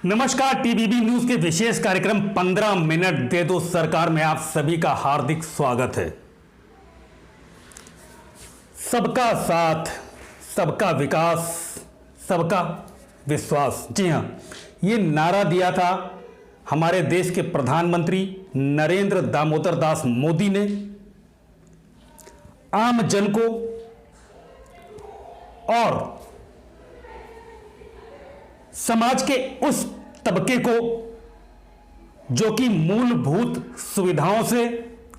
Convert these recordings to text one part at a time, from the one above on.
नमस्कार। टीबीबी न्यूज के विशेष कार्यक्रम 15 मिनट दे दो सरकार में आप सभी का हार्दिक स्वागत है। सबका साथ, सबका विकास, सबका विश्वास। जी हां, ये नारा दिया था हमारे देश के प्रधानमंत्री नरेंद्र दामोदर दास मोदी ने आम जन को और समाज के उस तबके को जो कि मूलभूत सुविधाओं से,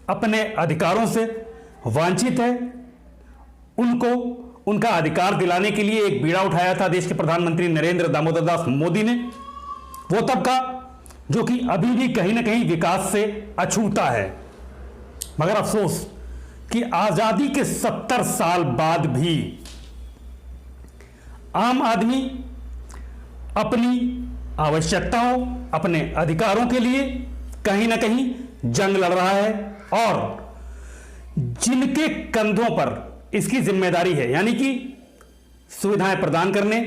अपने अधिकारों से वांछित है, उनको उनका अधिकार दिलाने के लिए एक बीड़ा उठाया था देश के प्रधानमंत्री नरेंद्र दामोदर दास मोदी ने। वो तबका जो कि अभी भी कहीं ना कहीं विकास से अछूता है, मगर अफसोस कि आजादी के 70 साल बाद भी आम आदमी अपनी आवश्यकताओं, अपने अधिकारों के लिए कहीं ना कहीं जंग लड़ रहा है और जिनके कंधों पर इसकी जिम्मेदारी है, यानी कि सुविधाएं प्रदान करने,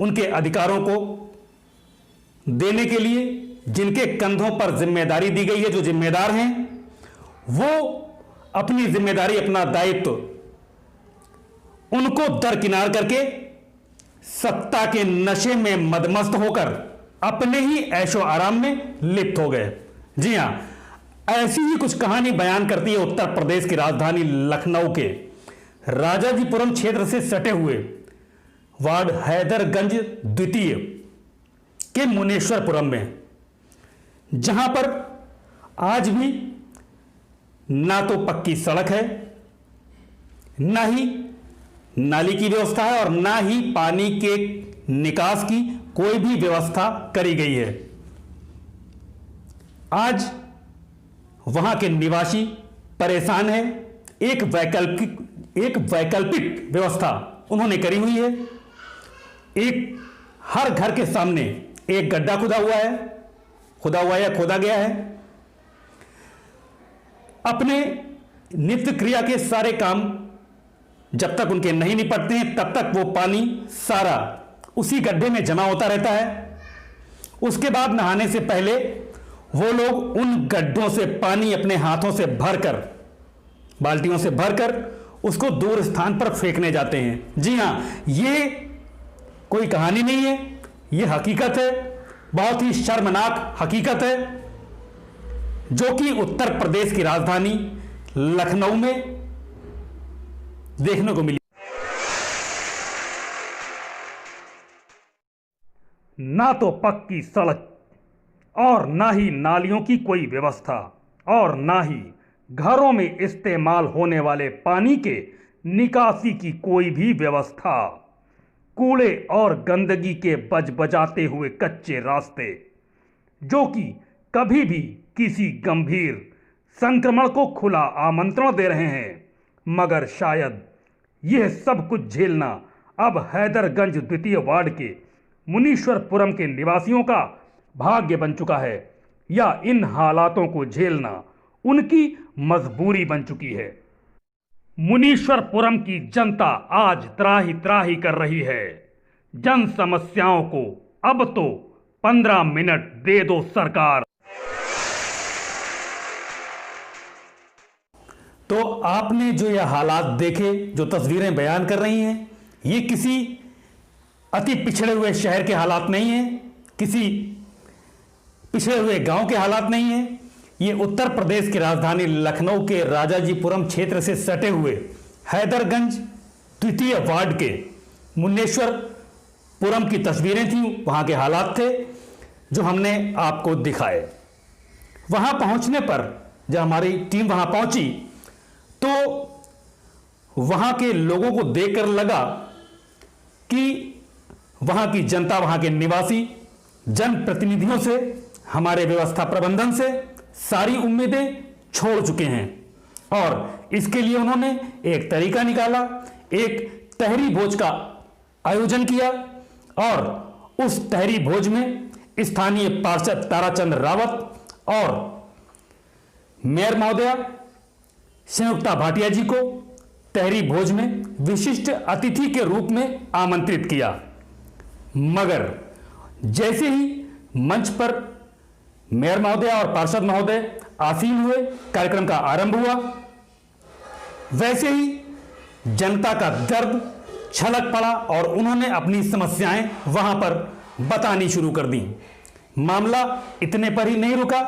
उनके अधिकारों को देने के लिए जिनके कंधों पर जिम्मेदारी दी गई है, जो जिम्मेदार हैं, वो अपनी जिम्मेदारी, अपना दायित्व उनको दरकिनार करके सत्ता के नशे में मदमस्त होकर अपने ही ऐशो आराम में लिप्त हो गए। जी हां, ऐसी ही कुछ कहानी बयान करती है उत्तर प्रदेश की राजधानी लखनऊ के राजाजीपुरम क्षेत्र से सटे हुए वार्ड हैदरगंज द्वितीय के मुनेश्वरपुरम में, जहां पर आज भी ना तो पक्की सड़क है, ना ही नाली की व्यवस्था है और ना ही पानी के निकास की कोई भी व्यवस्था करी गई है। आज वहां के निवासी परेशान हैं। एक वैकल्पिक व्यवस्था उन्होंने करी हुई है। एक हर घर के सामने एक गड्ढा खुदा हुआ या खोदा गया है। अपने नित्य क्रिया के सारे काम जब तक उनके नहीं निपटते हैं, तब तक वो पानी सारा उसी गड्ढे में जमा होता रहता है। उसके बाद नहाने से पहले वो लोग उन गड्ढों से पानी अपने हाथों से भरकर, बाल्टियों से भरकर उसको दूर स्थान पर फेंकने जाते हैं। जी हां, ये कोई कहानी नहीं है, ये हकीकत है, बहुत ही शर्मनाक हकीकत है, जो कि उत्तर प्रदेश की राजधानी लखनऊ में देखने को मिली। ना तो पक्की सड़क और ना ही नालियों की कोई व्यवस्था और ना ही घरों में इस्तेमाल होने वाले पानी के निकासी की कोई भी व्यवस्था। कूड़े और गंदगी के बजाते हुए कच्चे रास्ते, जो कि कभी भी किसी गंभीर संक्रमण को खुला आमंत्रण दे रहे हैं, मगर शायद यह सब कुछ झेलना अब हैदरगंज द्वितीय वार्ड के मुनीश्वरपुरम के निवासियों का भाग्य बन चुका है, या इन हालातों को झेलना उनकी मजबूरी बन चुकी है। मुनीश्वरपुरम की जनता आज त्राही त्राही कर रही है। जन समस्याओं को अब तो 15 मिनट दे दो सरकार। तो आपने जो यह हालात देखे, जो तस्वीरें बयान कर रही हैं, ये किसी अति पिछड़े हुए शहर के हालात नहीं है, किसी पिछड़े हुए गांव के हालात नहीं है। ये उत्तर प्रदेश की राजधानी लखनऊ के राजाजीपुरम क्षेत्र से सटे हुए हैदरगंज द्वितीय वार्ड के मुनेश्वरपुरम की तस्वीरें थी, वहां के हालात थे जो हमने आपको दिखाए। वहां पहुंचने पर जब हमारी टीम वहां पहुंची तो वहां के लोगों को देखकर लगा कि वहां की जनता, वहां के निवासी जनप्रतिनिधियों से, हमारे व्यवस्था प्रबंधन से सारी उम्मीदें छोड़ चुके हैं और इसके लिए उन्होंने एक तरीका निकाला, एक तहरी भोज का आयोजन किया और उस तहरी भोज में स्थानीय पार्षद ताराचंद रावत और मेयर महोदया संयुक्ता भाटिया जी को तहरी भोज में विशिष्ट अतिथि के रूप में आमंत्रित किया। मगर जैसे ही मंच पर मेयर महोदय और पार्षद महोदय आसीन हुए, कार्यक्रम का आरंभ हुआ। वैसे ही जनता का दर्द छलक पड़ा और उन्होंने अपनी समस्याएं वहां पर बतानी शुरू कर दी। मामला इतने पर ही नहीं रुका।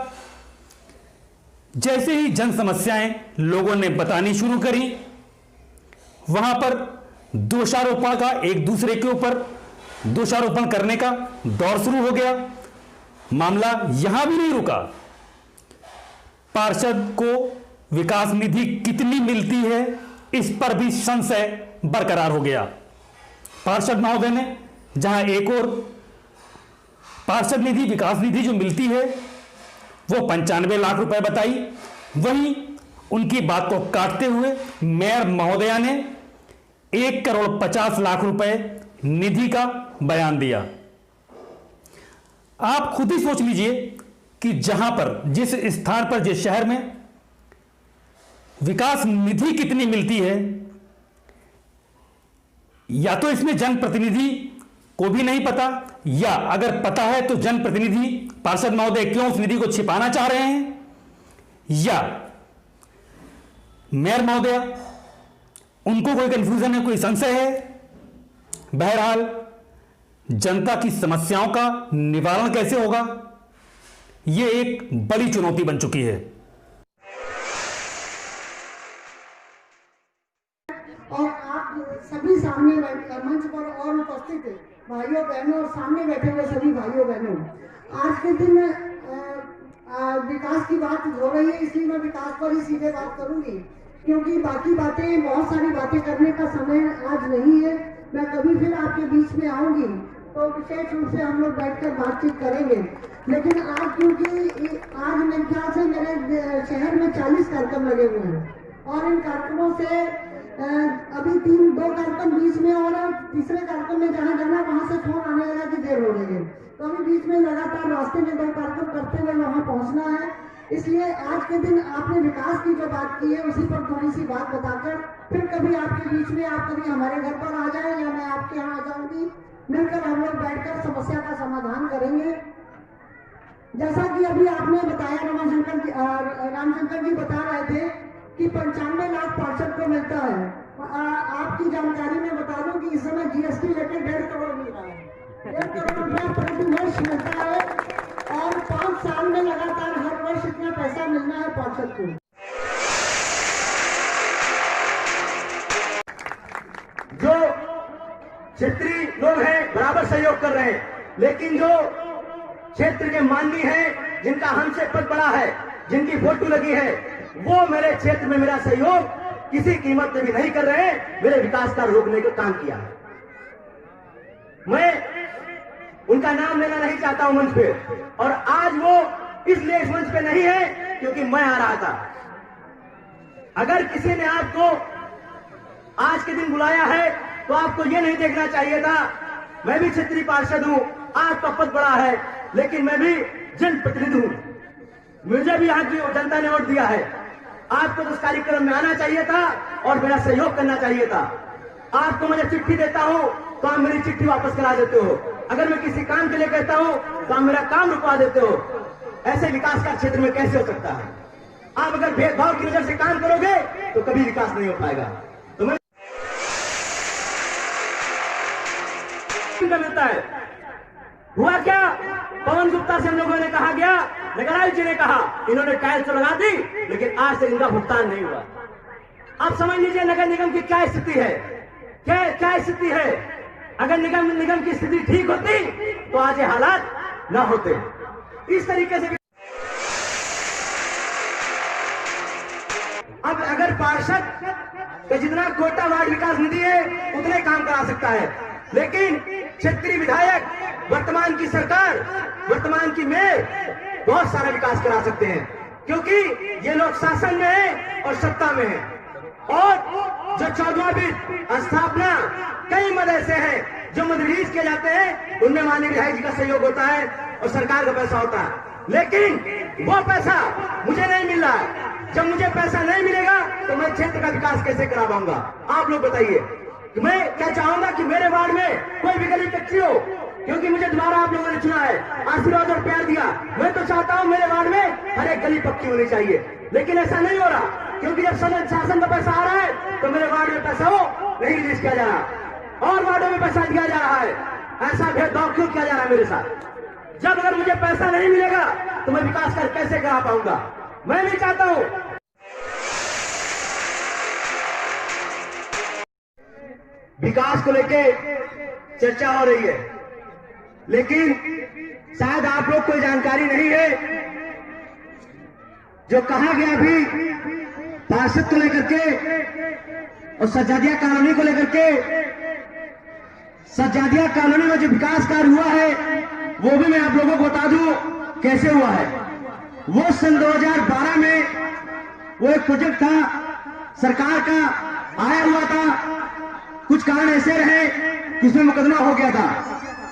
जैसे ही जन समस्याएं लोगों ने बतानी शुरू करी, वहां पर दोषारोपण का, एक दूसरे के ऊपर दोषारोपण करने का दौर शुरू हो गया। मामला यहां भी नहीं रुका। पार्षद को विकास निधि कितनी मिलती है, इस पर भी संशय बरकरार हो गया। पार्षद महोदय ने जहां एक और पार्षद निधि, विकास निधि जो मिलती है वो 95 लाख रुपए बताई, वहीं उनकी बात को काटते हुए मेयर महोदया ने 1 करोड़ 50 लाख रुपए निधि का बयान दिया। आप खुद ही सोच लीजिए कि जहां पर, जिस स्थान पर, जिस शहर में विकास निधि कितनी मिलती है, या तो इसमें जनप्रतिनिधि को भी नहीं पता, या अगर पता है तो जनप्रतिनिधि पार्षद महोदय क्यों उस निधि को छिपाना चाह रहे हैं, या मेयर महोदय उनको कोई कंफ्यूजन है, कोई संशय है। बहरहाल जनता की समस्याओं का निवारण कैसे होगा, यह एक बड़ी चुनौती बन चुकी है। और आप सभी सामने मंच पर और उपस्थित भाइयों बहनों और सामने बैठे हुए सभी भाइयों बहनों, आज के दिन विकास की बात हो रही है, इसलिए मैं विकास पर ही सीधे बात करूंगी, क्योंकि बाकी बातें, बहुत सारी बातें करने का समय आज नहीं है। मैं कभी फिर आपके बीच में आऊंगी तो विशेष रूप से हम लोग बैठकर बातचीत करेंगे। लेकिन आज, क्योंकि आज मेरे ख्याल से मेरे शहर में 40 कार्यक्रम लगे हुए हैं और इन कार्यक्रमों से अभी 2 कार्यक्रम बीच में, और तीसरे कार्यक्रम में जहाँ जाना वहां से फोन आने लगा कि देर हो रही है, तो अभी बीच में लगातार रास्ते में 2 कार्यक्रम करते हुए वहां पहुंचना है। इसलिए आज के दिन आपने विकास की जो बात की है उसी पर थोड़ी सी बात बताकर फिर कभी आपके बीच में, आप कभी हमारे घर पर आ जाए या मैं आपके यहाँ आ जाऊंगी, मिलकर हम लोग बैठकर समस्या का समाधान करेंगे। जैसा कि अभी आपने बताया, रामशंकर जी बता रहे थे कि 95 लाख पार्षद को मिलता है। आपकी जानकारी में बता दूं कि इस समय जीएसटी लेकर 1.5 करोड़ मिल रहा है। 1.5 करोड़ रुपया प्रति वर्ष मिलता है और 5 साल में लगातार हर वर्ष इतना पैसा मिलना है पार्षद को। जो क्षेत्रीय लोग हैं बराबर सहयोग कर रहे हैं, लेकिन जो क्षेत्र के माननीय हैं, जिनका हमसे पद बड़ा है, जिनकी फोटो लगी है, वो मेरे क्षेत्र में मेरा सहयोग किसी कीमत पे भी नहीं कर रहे हैं। मेरे विकास का रोकने का काम किया। मैं उनका नाम लेना नहीं चाहता हूं मंच पे, और आज वो इसलिए इस मंच पे नहीं है क्योंकि मैं आ रहा था। अगर किसी ने आपको आज के दिन बुलाया है तो आपको ये नहीं देखना चाहिए था, मैं भी क्षेत्रीय पार्षद हूं, आपका पद बड़ा है, लेकिन मैं भी जनप्रतिनिधि हूं, मुझे भी यहाँ की जनता ने वोट दिया है। आपको तो उस कार्यक्रम में आना चाहिए था और मेरा सहयोग करना चाहिए था। आपको मैं चिट्ठी देता हूं तो आप मेरी चिट्ठी वापस करा देते हो, अगर मैं किसी काम के लिए कहता हूं तो आप मेरा काम रुकवा देते हो। ऐसे विकास का क्षेत्र में कैसे हो सकता है? आप अगर भेदभाव की नजर से काम करोगे तो कभी विकास नहीं हो पाएगा। तो मैं मिलता है, हुआ क्या? पवन गुप्ता से हम लोगों ने कहा गया, नगरायुक्त जी ने कहा, इन्होंने टाइल्स तो लगा दी, लेकिन आज से इनका भुगतान नहीं हुआ। आप समझ लीजिए नगर निगम की क्या स्थिति है, क्या स्थिति है। अगर निगम की स्थिति ठीक होती तो आज ये हालात ना होते। इस तरीके से अब अगर पार्षद का जितना कोटा वार्ड विकास निधि है उतने काम करा सकता है, लेकिन क्षेत्रीय विधायक, वर्तमान की सरकार, वर्तमान की मेयर बहुत सारा विकास करा सकते हैं, क्योंकि ये लोग शासन में है और सत्ता में है। और जो 14वां वित्त स्थापना, कई मद ऐसे हैं जो मद रिलीज किए जाते हैं, उनमें माननीय विधायक जी का सहयोग होता है और सरकार का पैसा होता है, लेकिन वो पैसा मुझे नहीं मिल रहा है। जब मुझे पैसा नहीं मिलेगा तो मैं क्षेत्र का विकास कैसे करा पाऊंगा? आप लोग बताइए। मैं क्या चाहूंगा कि मेरे वार्ड में कोई भी गरीब अच्छी हो, क्योंकि मुझे दोबारा आप लोगों ने चुना है, आशीर्वाद और प्यार दिया। मैं तो चाहता हूं मेरे वार्ड में हर एक गली पक्की होनी चाहिए, लेकिन ऐसा नहीं हो रहा, क्योंकि जब शासन का पैसा आ रहा है तो मेरे वार्ड में पैसा वो नहीं रिलीज किया जा रहा और वार्डों में पैसा दिया जा रहा है। ऐसा भेदभाव क्यों किया जा रहा है मेरे साथ? जब अगर मुझे पैसा नहीं मिलेगा तो मैं विकास कार्य कैसे करा पाऊंगा? मैं भी चाहता हूं विकास को लेके चर्चा हो रही है, लेकिन शायद आप लोग को जानकारी नहीं है जो कहा गया भी पार्षद को लेकर के और सज्जादिया कॉलोनी को लेकर के। सज्जादिया कॉलोनी में जो विकास कार्य हुआ है वो भी मैं आप लोगों को बता दूं कैसे हुआ है। वो सन 2012 में वो एक प्रोजेक्ट था सरकार का आया हुआ था, कुछ कारण ऐसे रहे कि उसमें मुकदमा हो गया था,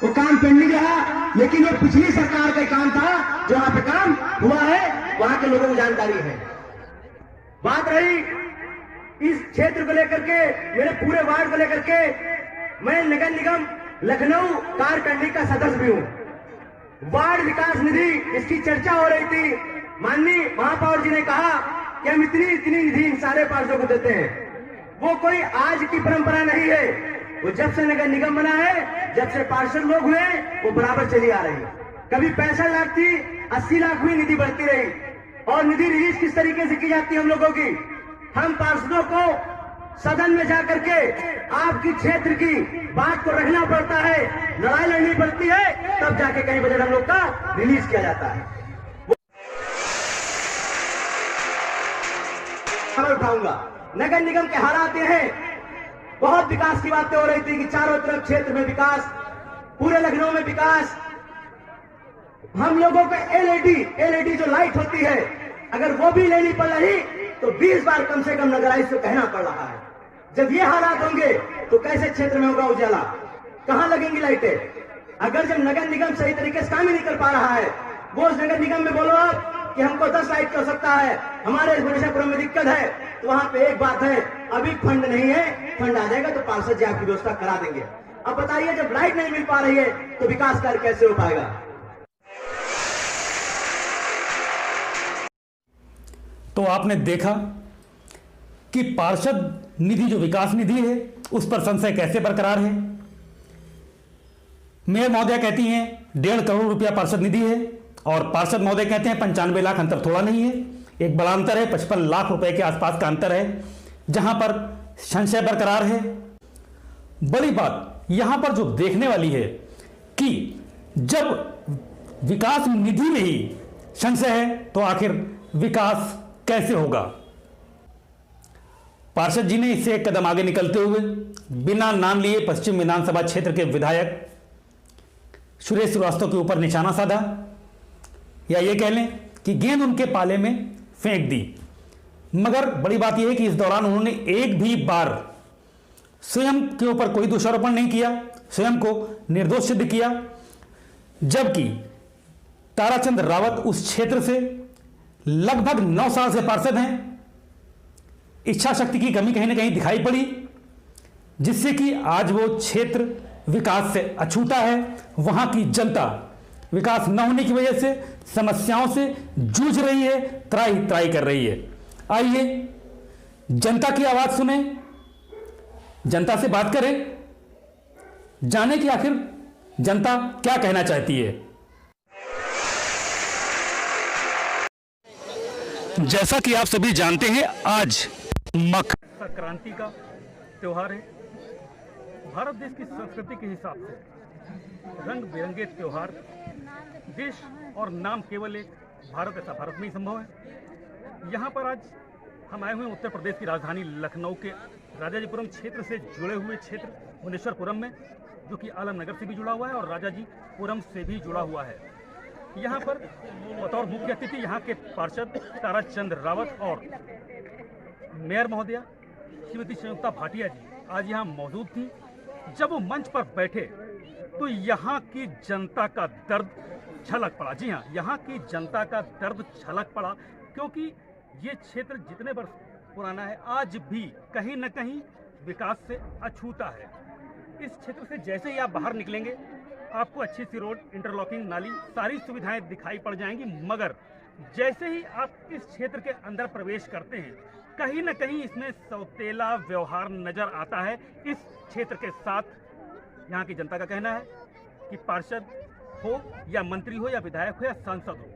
वो काम पेंडिंग रहा, लेकिन वो पिछली सरकार का काम था जो वहां पे काम हुआ है, वहां के लोगों को जानकारी है। बात रही इस क्षेत्र को लेकर के, मेरे पूरे वार्ड को लेकर के, मैं नगर निगम लखनऊ कार्यकारिणी का सदस्य भी हूं। वार्ड विकास निधि इसकी चर्चा हो रही थी, माननीय महापौर जी ने कहा कि हम इतनी निधि इन सारे पार्षदों को देते हैं। वो कोई आज की परंपरा नहीं है, वो जब से नगर निगम बना है, जब से पार्षद लोग हुए, वो बराबर चली आ रही है। कभी 65 लाख थी, 80 लाख हुई, निधि बढ़ती रही। और निधि रिलीज किस तरीके से की जाती है हम लोगों की? हम पार्षदों को सदन में जाकर के आपकी क्षेत्र की बात को रखना पड़ता है, लड़ाई लड़नी पड़ती है, तब जाके कहीं बजट हम लोग का रिलीज किया जाता है। उठाऊंगा नगर निगम के हालात ये हैं, बहुत विकास की बातें हो रही थी कि चारों तरफ क्षेत्र में विकास, पूरे लखनऊ में विकास। हम लोगों को एलईडी जो लाइट होती है, अगर वो भी लेनी पड़ रही तो 20 बार कम से कम नगरायुक्त को कहना पड़ रहा है। जब ये हालात होंगे तो कैसे क्षेत्र में होगा उजाला? कहां लगेंगी लाइटें? अगर जब नगर निगम सही तरीके से काम ही नहीं कर पा रहा है, वो उस नगर निगम में बोलो आप कि हमको 10 लाइट की आवश्यकता है, हमारे भुवनेश्वरपुरम में दिक्कत है, तो वहां पे एक बात है, अभी फंड नहीं है, फंड आ जाएगा तो पार्षद जी आपकी व्यवस्था करा देंगे। अब बताइए, जब लाइट नहीं मिल पा रही है तो विकास कार्य कैसे हो पाएगा? तो आपने देखा कि पार्षद निधि जो विकास निधि है उस पर संशय कैसे बरकरार है। मेयर महोदय कहती हैं 1.5 करोड़ रुपया पार्षद निधि है और पार्षद महोदय कहते हैं 95 लाख, अंतर थोड़ा नहीं है, एक बड़ा अंतर है, 55 लाख रुपए के आसपास का अंतर है, जहां पर संशय बरकरार है। बड़ी बात यहां पर जो देखने वाली है कि जब विकास निधि में ही संशय है तो आखिर विकास कैसे होगा। पार्षद जी ने इससे एक कदम आगे निकलते हुए बिना नाम लिए पश्चिम विधानसभा क्षेत्र के विधायक सुरेश श्रीवास्तव के ऊपर निशाना साधा, या ये कह लें कि गेंद उनके पाले में फेंक दी। मगर बड़ी बात यह है कि इस दौरान उन्होंने एक भी बार स्वयं के ऊपर कोई दोषारोपण नहीं किया, स्वयं को निर्दोष सिद्ध किया, जबकि ताराचंद रावत उस क्षेत्र से लगभग 9 साल से पार्षद हैं। इच्छा शक्ति की कमी कहीं ना कहीं दिखाई पड़ी, जिससे कि आज वो क्षेत्र विकास से अछूता है। वहां की जनता विकास न होने की वजह से समस्याओं से जूझ रही है, त्राही कर रही है। आइए जनता की आवाज सुने, जनता से बात करें, जाने कि आखिर जनता क्या कहना चाहती है। जैसा कि आप सभी जानते हैं, आज मकर संक्रांति का त्योहार है। भारत देश की संस्कृति के हिसाब से रंग बिरंगे त्योहार, देश और नाम केवल एक भारत, ऐसा भारत में ही संभव है। यहाँ पर आज हम आए हुए हैं उत्तर प्रदेश की राजधानी लखनऊ के राजाजीपुरम क्षेत्र से जुड़े हुए क्षेत्र भुवनेश्वरपुरम में, जो कि आलमनगर से भी जुड़ा हुआ है और राजाजीपुरम से भी जुड़ा हुआ है। यहाँ पर बतौर मुख्य अतिथि यहाँ के पार्षद ताराचंद रावत और मेयर महोदया श्रीमती संयुक्ता भाटिया जी आज यहाँ मौजूद थी। जब वो मंच पर बैठे तो यहाँ की जनता का दर्द झलक पड़ा। जी हाँ, यहाँ की जनता का दर्द झलक पड़ा, क्योंकि ये क्षेत्र जितने वर्ष पुराना है, आज भी कहीं न कहीं विकास से अछूता है। इस क्षेत्र से जैसे ही आप बाहर निकलेंगे आपको अच्छी सी रोड, इंटरलॉकिंग नाली, सारी सुविधाएं दिखाई पड़ जाएंगी, मगर जैसे ही आप इस क्षेत्र के अंदर प्रवेश करते हैं कहीं ना कहीं इसमें सौतेला व्यवहार नजर आता है इस क्षेत्र के साथ। यहाँ की जनता का कहना है कि पार्षद हो या मंत्री हो या विधायक हो या सांसद हो,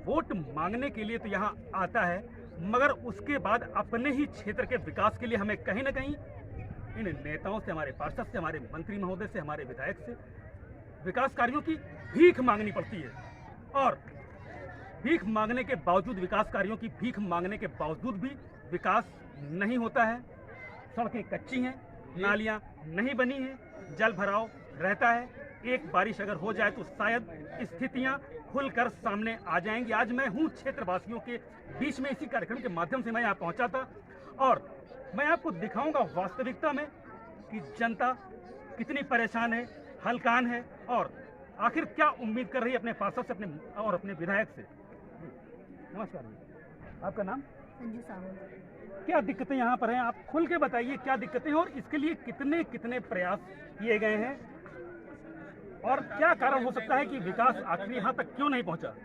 वोट मांगने के लिए तो यहाँ आता है, मगर उसके बाद अपने ही क्षेत्र के विकास के लिए हमें कहीं ना कहीं इन नेताओं से, हमारे पार्षद से, हमारे मंत्री महोदय से, हमारे विधायक से विकास कार्यों की भीख मांगनी पड़ती है। और भीख मांगने के बावजूद, विकास कार्यों की भीख मांगने के बावजूद भी विकास नहीं होता है। सड़कें कच्ची हैं, नालियां नहीं बनी हैं, जल भराव रहता है। एक बारिश अगर हो जाए तो शायद स्थितियां खुलकर सामने आ जाएंगी। आज मैं हूं क्षेत्रवासियों के बीच में, इसी कार्यक्रम के माध्यम से मैं यहाँ पहुंचा था और मैं आपको दिखाऊंगा वास्तविकता में कि जनता कितनी परेशान है, हलकान है और आखिर क्या उम्मीद कर रही है अपने पार्षद से, अपने और अपने विधायक से। नमस्कार, आपका नाम? संजू साहू। क्या दिक्कतें यहाँ पर हैं, आप खुल के बताइए क्या दिक्कतें हैं और इसके लिए कितने कितने प्रयास किए गए हैं और क्या कारण हो सकता है कि विकास आखिर यहाँ तक क्यों नहीं पहुँचा?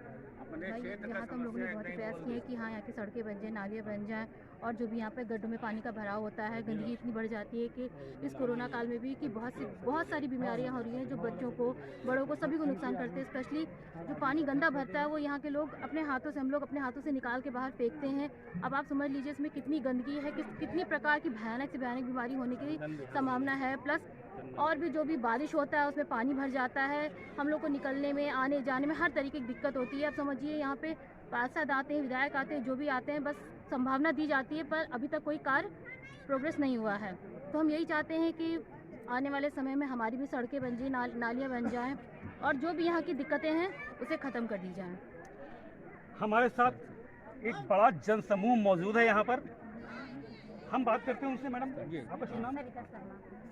भाई यहाँ तो हम लोगों ने बहुत प्रयास किए कि हाँ, यहाँ की सड़कें बन जाएँ, नालियाँ बन जाएँ, और जो भी यहाँ पे गड्ढों में पानी का भराव होता है, गंदगी इतनी बढ़ जाती है कि इस कोरोना काल में भी कि बहुत सारी बीमारियाँ हो रही हैं जो बच्चों को, बड़ों को, सभी को नुकसान करते हैं। स्पेशली जो पानी गंदा भरता है वो यहाँ के लोग अपने हाथों से, हम लोग अपने हाथों से निकाल के बाहर फेंकते हैं। अब आप समझ लीजिए इसमें कितनी गंदगी है, कितनी प्रकार की भयानक से भयानक बीमारी होने की संभावना है। प्लस और भी जो भी बारिश होता है उसमें पानी भर जाता है, हम लोग को निकलने में, आने जाने में हर तरीके की दिक्कत होती है। अब समझिए यहाँ पे पार्षद आते हैं, विधायक आते हैं, जो भी आते हैं, बस संभावना दी जाती है पर अभी तक कोई कार्य प्रोग्रेस नहीं हुआ है। तो हम यही चाहते हैं कि आने वाले समय में हमारी भी सड़कें बन जाए, नालियाँ बन जाएँ और जो भी यहाँ की दिक्कतें हैं उसे ख़त्म कर दी जाएँ। हमारे साथ एक बड़ा जनसमूह मौजूद है यहाँ पर, हम बात करते हैं उनसे। मैडम, आपका शुभ नाम?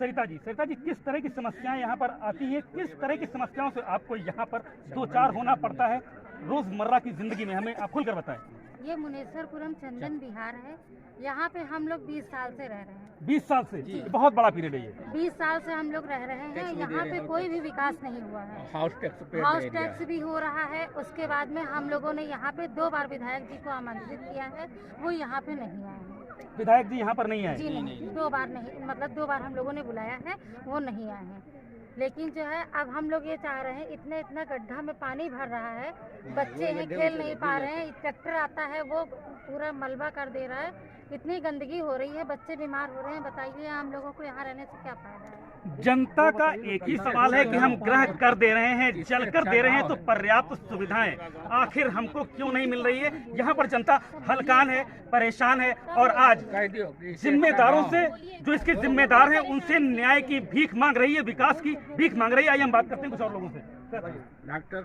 सरिता जी। सरिता जी, किस तरह की समस्याएं यहाँ पर आती हैं, किस तरह की समस्याओं से आपको यहाँ पर दो चार होना पड़ता है रोजमर्रा की जिंदगी में, हमें आप खुलकर बताएं। ये मुनेश्वरपुरम चंदन विहार है, यहाँ पे हम लोग 20 साल से रह रहे हैं। 20 साल से? बहुत बड़ा पीरियड है ये। 20 साल से हम लोग रह रहे हैं, यहाँ पे कोई भी विकास नहीं हुआ है। हाउस टैक्स भी हो रहा है। उसके बाद में हम लोगों ने यहाँ पे 2 बार विधायक जी को आमंत्रित किया है, वो यहाँ पे नहीं आए हैं। विधायक जी यहाँ पर नहीं आए? जी नहीं, 2 बार नहीं, मतलब 2 बार हम लोगों ने बुलाया है, वो नहीं आए हैं। लेकिन जो है अब हम लोग ये चाह रहे हैं, इतना गड्ढा में पानी भर रहा है, बच्चे हैं खेल नहीं पा रहे हैं, ट्रैक्टर आता है वो पूरा मलबा कर दे रहा है, इतनी गंदगी हो रही है, बच्चे बीमार हो रहे हैं। बताइए हम लोगों को यहाँ रहने से क्या फायदा है? जनता का एक ही सवाल है कि हम ग्रह कर दे रहे हैं, जल कर दे रहे हैं, तो पर्याप्त सुविधाएं आखिर हमको क्यों नहीं मिल रही है? यहाँ पर जनता हलकान है, परेशान है और आज जिम्मेदारों से, जो इसके जिम्मेदार हैं, उनसे न्याय की भीख मांग रही है, विकास की भीख मांग रही है। आइए हम बात करते हैं कुछ और लोगों से। डॉक्टर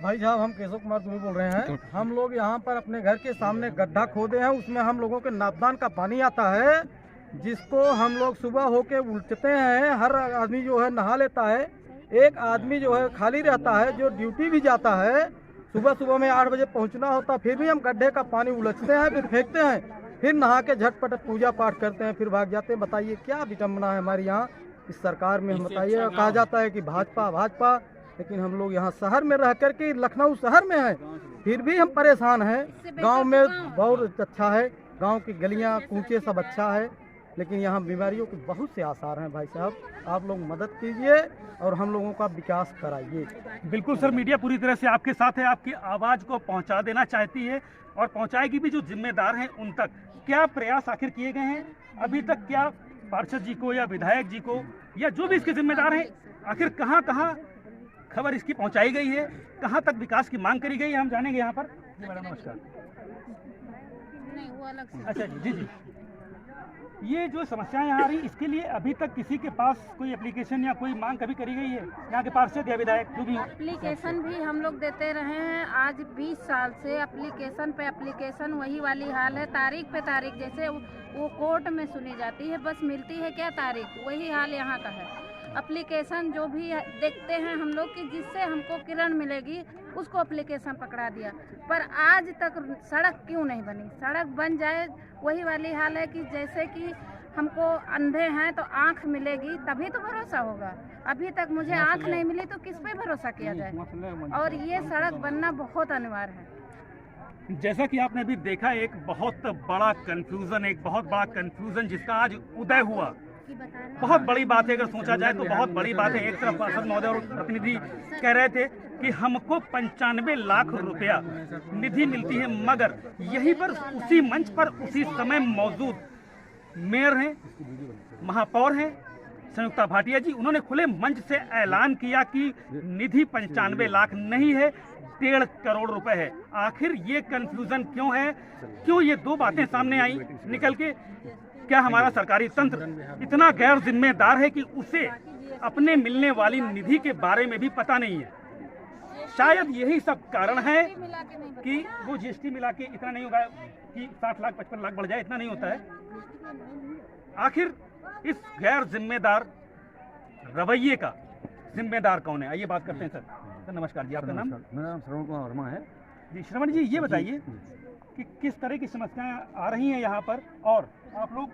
भाई साहब, हम केशव कुमार तुम्हें बोल रहे हैं। हम लोग यहाँ पर अपने घर के सामने गड्ढा खोदे हैं, उसमें हम लोगों के नापदान का पानी आता है, जिसको हम लोग सुबह होके उल्टते हैं। हर आदमी जो है नहा लेता है, एक आदमी जो है खाली रहता है जो ड्यूटी भी जाता है। सुबह में 8 बजे पहुँचना होता, फिर भी हम गड्ढे का पानी उलझते हैं, फिर फेंकते हैं, फिर नहा के झटपट पूजा पाठ करते हैं, फिर भाग जाते हैं। बताइए क्या विडम्बना है हमारे यहाँ इस सरकार में। हम बताइए, कहा जाता है कि भाजपा, लेकिन हम लोग यहाँ शहर में रह कर के, लखनऊ शहर में है, फिर भी हम परेशान हैं। गांव में बहुत अच्छा है, गांव की गलियां कूचे सब अच्छा है, लेकिन यहाँ बीमारियों के बहुत से आसार हैं। भाई साहब, आप लोग मदद कीजिए और हम लोगों का विकास कराइए। बिल्कुल सर, मीडिया पूरी तरह से आपके साथ है, आपकी आवाज़ को पहुँचा देना चाहती है और पहुँचाएगी भी। जो जिम्मेदार हैं उन तक क्या प्रयास आखिर किए गए हैं अभी तक? क्या पार्षद जी को या विधायक जी को या जो भी इसके जिम्मेदार हैं, आखिर कहाँ खबर इसकी पहुंचाई गई है, कहां तक विकास की मांग करी गई है, हम जानेंगे यहाँ पर। जी मैडम, नमस्कार। नहीं, वो अलग से। अच्छा जी। ये जो समस्याएं यहाँ आ रही, इसके लिए अभी तक किसी के पास कोई एप्लीकेशन या कोई मांग कभी करी गई है यहाँ के पार्षद या विधायक जो भी? एप्लीकेशन भी हम लोग देते रहे हैं, आज 20 साल से एप्लीकेशन पे एप्लीकेशन, वही वाली हाल है। तारीख पे तारीख, जैसे वो कोर्ट में सुनी जाती है, बस मिलती है क्या तारीख, वही हाल यहाँ का है। एप्लीकेशन जो भी देखते हैं हम लोग कि जिससे हमको किरण मिलेगी, उसको एप्लीकेशन पकड़ा दिया, पर आज तक सड़क क्यों नहीं बनी? सड़क बन जाए, वही वाली हाल है कि जैसे कि हमको अंधे हैं तो आँख मिलेगी तभी तो भरोसा होगा। अभी तक मुझे आँख नहीं मिली तो किस पे भरोसा किया जाए। और ये सड़क बनना बहुत अनिवार्य है। जैसा कि आपने अभी देखा, एक बहुत बड़ा कंफ्यूजन जिसका आज उदय हुआ, बहुत बड़ी बात है। अगर सोचा जाए तो बहुत बड़ी बात है। एक तरफ पार्षद महोदय और प्रतिनिधि कह रहे थे कि हमको 95 लाख रुपया निधि मिलती है, मगर यहीं पर उसी मंच पर उसी समय मौजूद मेयर हैं, महापौर हैं संयुक्ता भाटिया जी, उन्होंने खुले मंच से ऐलान किया कि निधि 95 लाख नहीं है, 1.5 करोड़ रुपए है। आखिर ये कंफ्यूजन क्यों है? क्यों ये दो बातें सामने आई निकल के? क्या हमारा सरकारी तंत्र इतना गैर जिम्मेदार है कि उसे अपने मिलने वाली निधि के बारे में भी पता नहीं है? शायद यही सब कारण है कि वो जीएसटी मिला के इतना नहीं होगा कि 60 लाख 55 लाख बढ़ जाए, इतना नहीं होता है। आखिर इस गैर जिम्मेदार रवैये का जिम्मेदार कौन है? आइए बात करते हैं। सर नमस्कार जी, आपका नाम? मेरा नाम श्रवण कुमार वर्मा है जी। श्रवण जी, ये बताइए कि किस तरह की समस्याएं आ रही हैं यहाँ पर, और आप लोग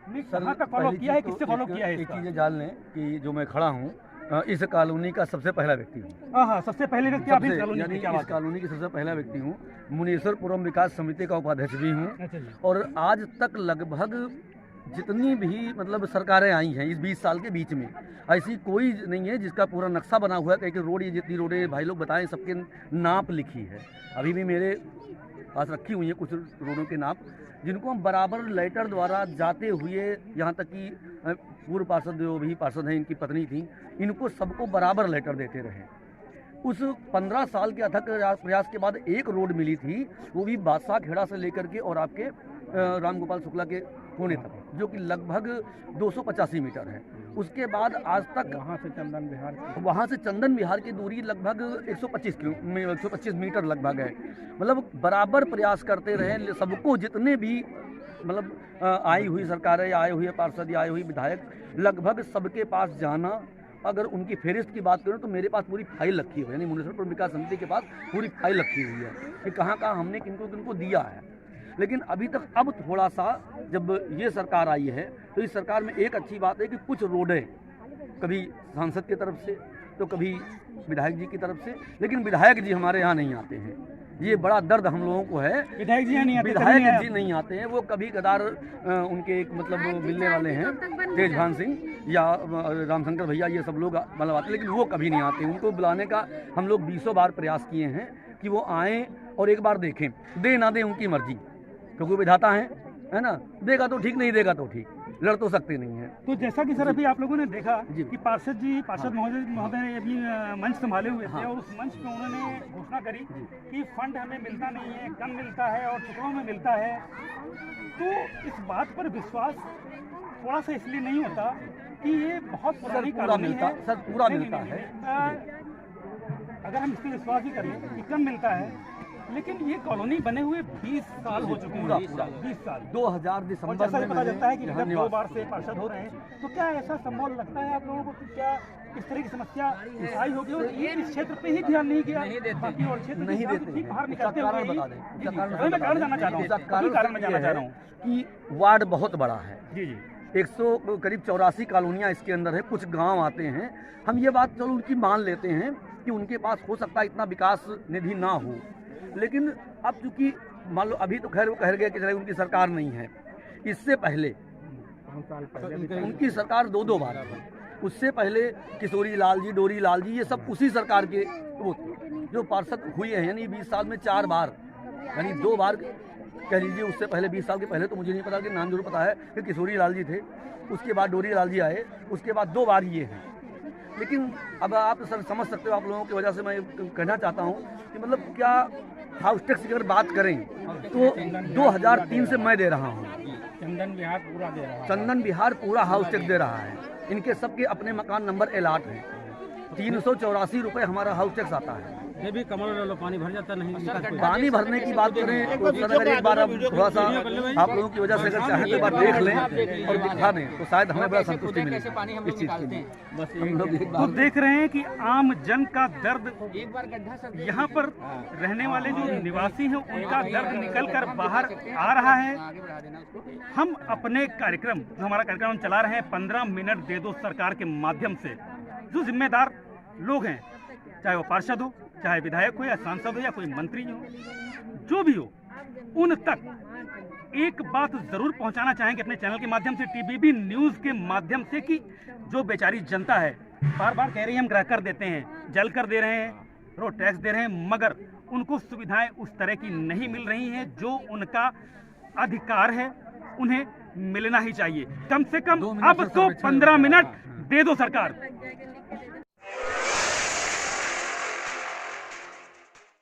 ने कहाँ तक फॉलो किया है, किससे फॉलो किया है? एक चीज़ जान लें कि जो मैं खड़ा हूँ इस कॉलोनी का सबसे पहला व्यक्ति हूँ। हाँ, सबसे पहले व्यक्ति आप इस कॉलोनी यानी की? क्या इस कॉलोनी की सबसे पहला व्यक्ति हूँ। मुनीश्वरपुरम विकास समिति का उपाध्यक्ष भी हूँ। अच्छा जी। और आज तक लगभग जितनी भी मतलब सरकारें आई हैं इस 20 साल के बीच में, ऐसी कोई नहीं है जिसका पूरा नक्शा बना हुआ है कि रोड, ये जितनी रोडें भाई लोग बताएं सबके नाप लिखी है। अभी भी मेरे पास रखी हुई है कुछ रोडों के नाप, जिनको हम बराबर लेटर द्वारा जाते हुए, यहाँ तक कि पूर्व पार्षद जो भी पार्षद हैं, इनकी पत्नी थी, इनको सबको बराबर लेटर देते रहे। उस 15 साल के अथक प्रयास के बाद एक रोड मिली थी, वो भी बादशाह खेड़ा से लेकर के और आपके राम गोपाल शुक्ला के होने तक, जो कि लगभग 285 मीटर है। उसके बाद आज तक वहाँ से चंदन विहार की दूरी लगभग 125 मीटर लगभग है। मतलब बराबर प्रयास करते रहे सबको, जितने भी मतलब आई हुई सरकारें, आए हुए पार्षद या आए हुए विधायक, लगभग सबके पास जाना। अगर उनकी फेरिस्त की बात करें तो मेरे पास पूरी फाइल रखी हुई है, यानी मुनीश्वरपुर विकास समिति के पास पूरी फाइल रखी हुई है कि कहाँ कहाँ हमने किनको किनको दिया है। लेकिन अभी तक, अब थोड़ा सा जब ये सरकार आई है तो इस सरकार में एक अच्छी बात है कि कुछ रोडें कभी सांसद की तरफ से तो कभी विधायक जी की तरफ से, लेकिन विधायक जी हमारे यहाँ नहीं आते हैं। ये बड़ा दर्द हम लोगों को है। विधायक जी नहीं आते, विधायक जी नहीं आते हैं। वो कभी कदार उनके एक मतलब मिलने वाले हैं तेजभान सिंह या रामशंकर भैया, ये सब लोग मतलब आते, लेकिन वो कभी नहीं आते। उनको बुलाने का हम लोग 20 बार प्रयास किए हैं कि वो आएँ और एक बार देखें। दे ना दे उनकी मर्जी, क्योंकि विधाता है ना, देगा तो ठीक, नहीं देगा तो ठीक, लड़ तो सकते नहीं है। तो जैसा कि सर अभी आप लोगों ने देखा कि पार्षद महोदय अभी मंच संभाले हुए थे, और उस मंच पे उन्होंने घोषणा करी कि फंड हमें मिलता नहीं है, कम मिलता है और टुकड़ों में मिलता है। तो इस बात पर विश्वास थोड़ा सा इसलिए नहीं होता कि ये बहुत पुरानी कॉलोनी है। सर पूरा मिलता है। अगर हम इस पर विश्वास भी करें कि कम मिलता है, लेकिन ये कॉलोनी बने हुए 20 साल हो चुके हैं। 20 साल 2000 दिसंबर में जैसा पता चलता है कि विगत 2 बार से पार्षद हो रहे हैं, तो क्या ऐसा संभव लगता है आप लोगों को कि क्या इस तरह की समस्या आई होगी और ये इस क्षेत्र पे ही ध्यान नहीं किया, बाकी और क्षेत्र नहीं देते? ठीक बाहर निकलते हुए कारण बता दें। मैं कारण जानना चाह रहा हूँ, कारण मैं जानना चाह रहा हूँ कि वार्ड बहुत बड़ा है। जी जी, 100 करीब 84 कॉलोनियाँ इसके अंदर है। कुछ गांव आते हैं, हम ये बात चलो उनकी मान लेते हैं कि उनके पास हो सकता है इतना विकास निधि ना हो, लेकिन अब चूंकि मान लो अभी तो खैर वो कह गए कि चले उनकी सरकार नहीं है, इससे पहले उनकी सरकार 2 बार थी। उससे पहले किशोरी लाल जी, डोरी लाल जी, ये सब उसी सरकार के वो जो पार्षद हुए हैं, यानी 20 साल में 4 बार, यानी 2 बार कह लीजिए। उससे पहले 20 साल के पहले तो मुझे नहीं पता, कि नाम जरूर पता है कि किशोरी लाल जी थे, उसके बाद डोरी लाल जी आए, उसके बाद 2 बार ये हैं। लेकिन अब आप सर समझ सकते हो, आप लोगों की वजह से मैं कहना चाहता हूँ कि मतलब क्या हाउस टैक्स की अगर बात करें तो 2003 से मैं दे रहा हूँ। चंदन विहार पूरा दे रहा है, चंदन विहार पूरा हाउस टैक्स दे रहा है। इनके सबके अपने मकान नंबर एलाट हैं। 384 रुपये हमारा हाउस टैक्स आता है। ये भी कमर लो पानी भर जाता नहीं। पानी भरने की बात करें तो सर अगर एक बार अब थोड़ा सा आप लोगों की वजह से अगर चाहें तो एक बार देख लें और दिखा दें तो शायद हमें बड़ा संतुष्टि मिले इस चीज़ की। बस हम लोग एक तो बार देख रहे हैं कि आम जन का दर्द, यहाँ पर रहने वाले जो निवासी हैं उनका दर्द निकल कर बाहर आ रहा है। हम अपने कार्यक्रम, जो हमारा कार्यक्रम हम चला रहे हैं 15 मिनट दे दो सरकार के माध्यम से, जो जिम्मेदार लोग हैं, चाहे वो पार्षद हो, चाहे विधायक हो या सांसद हो या कोई मंत्री हो, जो भी हो, उन तक एक बात जरूर पहुंचाना चाहेंगे अपने चैनल के माध्यम से, टीबीबी न्यूज़ के माध्यम से, कि जो बेचारी जनता है बार बार कह रही है हम ग्रह कर देते हैं, जल कर दे रहे हैं, रोड टैक्स दे रहे हैं, मगर उनको सुविधाएं उस तरह की नहीं मिल रही हैं जो उनका अधिकार है, उन्हें मिलना ही चाहिए। कम से कम अब तो 15 मिनट दे दो सरकार।